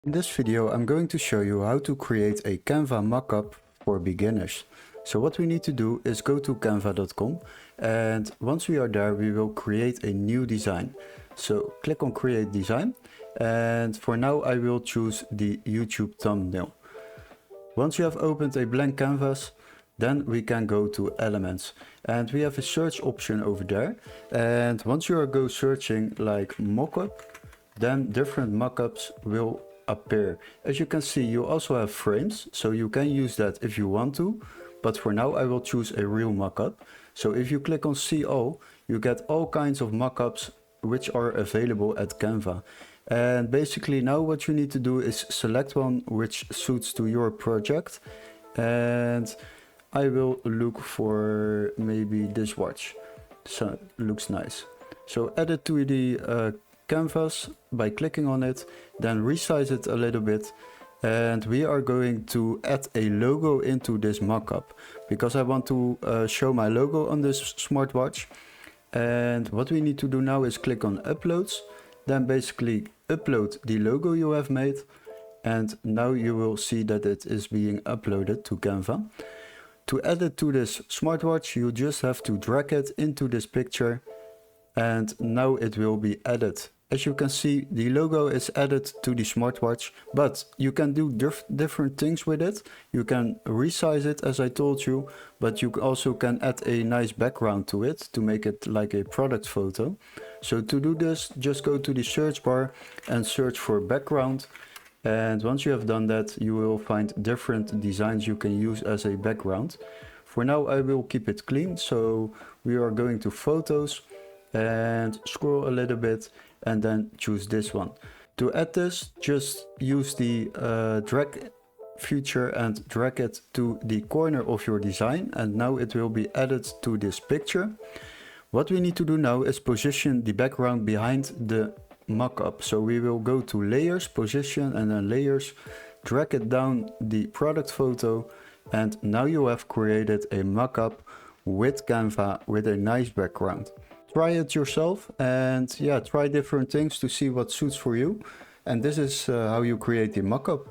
In this video I'm going to show you how to create a Canva mockup for beginners. So what we need to do is go to canva.com, and once we are there we will create a new design. So click on create design, and for now I will choose the YouTube thumbnail. Once you have opened a blank canvas, then we can go to elements, and we have a search option over there. And once you go searching like mockup, then different mockups will appear. As you can see, you also have frames, so you can use that if you want to, but for now I will choose a real mockup. So if you click on see all, you get all kinds of mockups which are available at Canva. And basically now what you need to do is select one which suits to your project, and I will look for maybe this watch. So looks nice. So add it to the canvas by clicking on it, then resize it a little bit, and we are going to add a logo into this mockup because I want to show my logo on this smartwatch. And what we need to do now is click on uploads, then basically upload the logo you have made, and now you will see that it is being uploaded to Canva. To add it to this smartwatch, you just have to drag it into this picture, and now it will be added. As you can see, the logo is added to the smartwatch, but you can do different things with it. You can resize it as I told you, but you also can add a nice background to it to make it like a product photo. So to do this, just go to the search bar and search for background. And once you have done that, you will find different designs you can use as a background. For now, I will keep it clean. So we are going to photos and scroll a little bit and then choose this one. To add this, just use the drag feature and drag it to the corner of your design, and now it will be added to this picture. What we need to do now is position the background behind the mockup. So we will go to layers, position, and then layers, drag it down the product photo, and now you have created a mockup with Canva with a nice background. Try it yourself, and yeah, try different things to see what suits for you. And this is how you create the mockup.